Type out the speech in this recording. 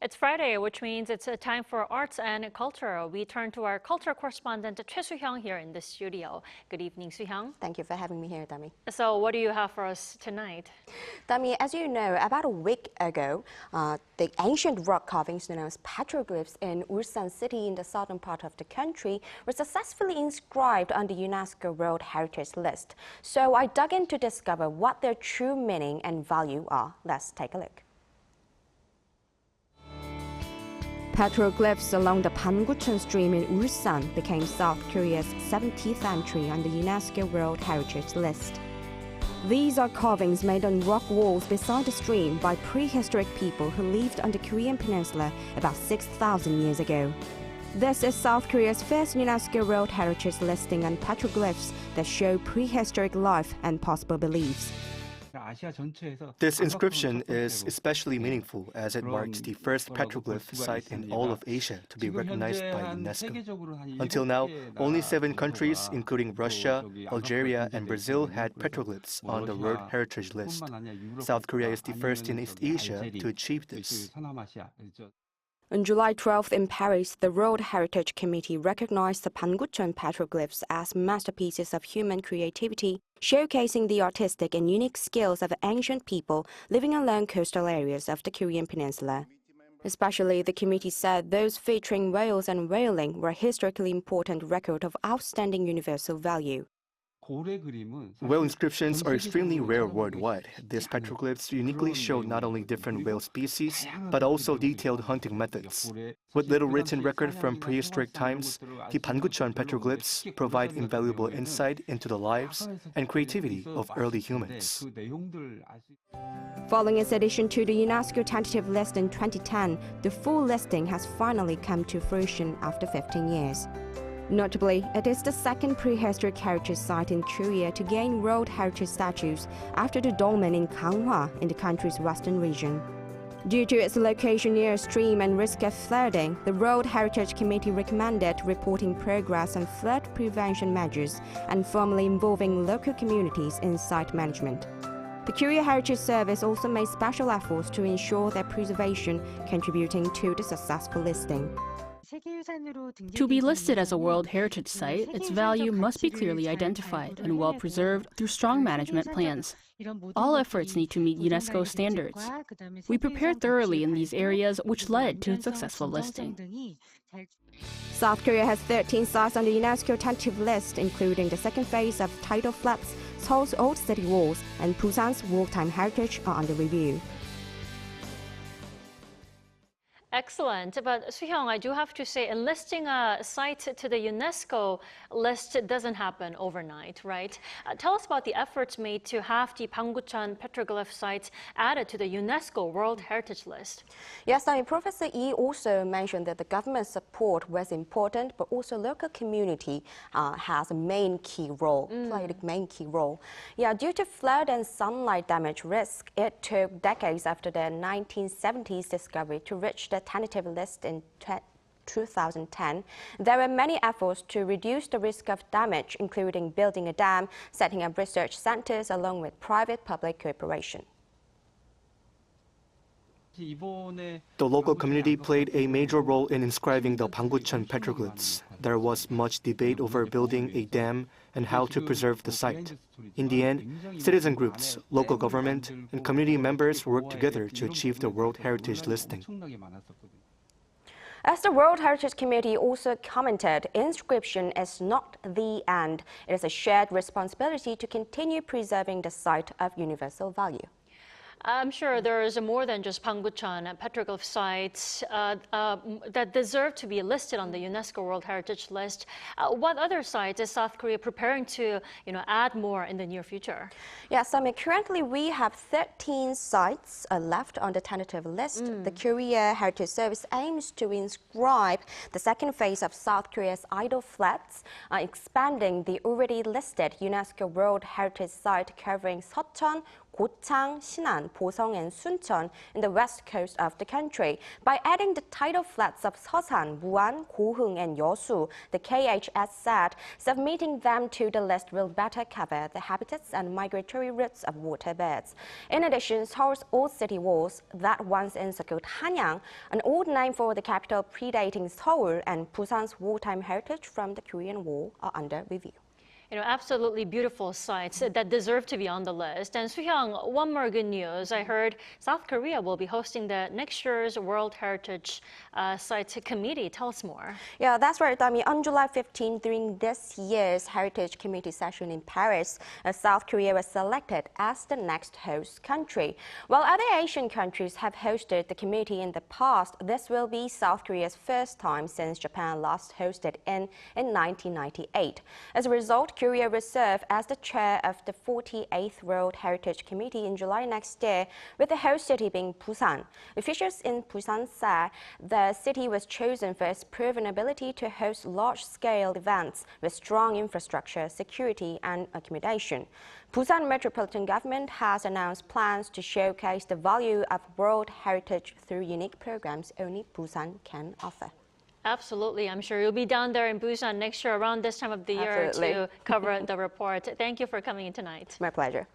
It's Friday, which means it's a time for arts and culture. We turn to our culture correspondent, Choi Soo-hyung, here in the studio. Good evening, Soo-hyung. Thank you for having me here, Dami. So what do you have for us tonight? Dami, as you know, about a week ago, the ancient rock carvings known as petroglyphs in Ulsan city in the southern part of the country were successfully inscribed on the UNESCO World Heritage List. So I dug in to discover what their true meaning and value are. Let's take a look. Petroglyphs along the Panguchan stream in Ulsan became South Korea's 70th entry on the UNESCO World Heritage List. These are carvings made on rock walls beside the stream by prehistoric people who lived on the Korean peninsula about 6,000 years ago. This is South Korea's first UNESCO World Heritage listing on petroglyphs that show prehistoric life and possible beliefs. This inscription is especially meaningful as it marks the first petroglyph site in all of Asia to be recognized by UNESCO. Until now, only 7 countries, including Russia, Algeria, and Brazil, had petroglyphs on the World Heritage List. South Korea is the first in East Asia to achieve this. On July 12th in Paris, the World Heritage Committee recognized the Panguchan Petroglyphs as masterpieces of human creativity, showcasing the artistic and unique skills of ancient people living along coastal areas of the Korean peninsula. Especially, the committee said those featuring whales and whaling were a historically important record of outstanding universal value. Whale inscriptions are extremely rare worldwide. These petroglyphs uniquely show not only different whale species, but also detailed hunting methods. With little written record from prehistoric times, the Panguchan petroglyphs provide invaluable insight into the lives and creativity of early humans. Following its addition to the UNESCO tentative list in 2010, the full listing has finally come to fruition after 15 years. Notably, it is the second prehistoric heritage site in Korea to gain World Heritage status after the dolmen in Ganghwa in the country's western region. Due to its location near a stream and risk of flooding, the World Heritage Committee recommended reporting progress on flood prevention measures and formally involving local communities in site management. The Korea Heritage Service also made special efforts to ensure their preservation, contributing to the successful listing. To be listed as a World Heritage Site, its value must be clearly identified and well preserved through strong management plans. All efforts need to meet UNESCO standards. We prepared thoroughly in these areas, which led to its successful listing. South Korea has 13 sites on the UNESCO tentative list, including the second phase of tidal flats, Seoul's old city walls, and Busan's wartime heritage are under review. Excellent. But Soo-hyung, I do have to say, enlisting a site to the UNESCO list doesn't happen overnight, right? Tell us about the efforts made to have the Panguchan petroglyph sites added to the UNESCO World Heritage List. Yes, I mean, Professor Yi also mentioned that the government support was important, but also local community has a main key role, played a main key role. Yeah, due to flood and sunlight damage risk, it took decades after the 1970s discovery to reach the tentative list in 2010. There were many efforts to reduce the risk of damage, including building a dam, setting up research centers, along with private-public cooperation. The local community played a major role in inscribing the Panguchan petroglyphs. There was much debate over building a dam and how to preserve the site. In the end, citizen groups, local government, and community members worked together to achieve the World Heritage listing. As the World Heritage Committee also commented, inscription is not the end. It is a shared responsibility to continue preserving the site of universal value. I'm sure there is more than just Panguchan petroglyph sites that deserve to be listed on the UNESCO World Heritage List. What other sites is South Korea preparing to, add more in the near future? Yes, I mean, currently we have 13 sites left on the tentative list. The Korea Heritage Service aims to inscribe the second phase of South Korea's idol flats, expanding the already listed UNESCO World Heritage Site covering Seocheon, Gochang, Sinan, Posong, and Suncheon in the west coast of the country. By adding the tidal flats of Seosan, Buan, Goheung, and Yeosu, the KHS said submitting them to the list will better cover the habitats and migratory routes of waterbirds. In addition, Seoul's old city walls that once encircled Hanyang, an old name for the capital predating Seoul, and Busan's wartime heritage from the Korean War are under review. You know, absolutely beautiful sites that deserve to be on the list. And Soo-hyung, one more good news. I heard South Korea will be hosting the next year's World Heritage Sites Committee. Tell us more. Yeah, that's right, Dami. On July 15, during this year's Heritage Committee session in Paris, South Korea was selected as the next host country. While other Asian countries have hosted the committee in the past, this will be South Korea's first time since Japan last hosted in 1998. As a result, Korea will serve as the chair of the 48th World Heritage Committee in July next year, with the host city being Busan. Officials in Busan say the city was chosen for its proven ability to host large-scale events with strong infrastructure, security, and accommodation. Busan Metropolitan Government has announced plans to showcase the value of World Heritage through unique programs only Busan can offer. Absolutely. I'm sure you'll be down there in Busan next year around this time of the year to cover the report. Thank you for coming in tonight. My pleasure.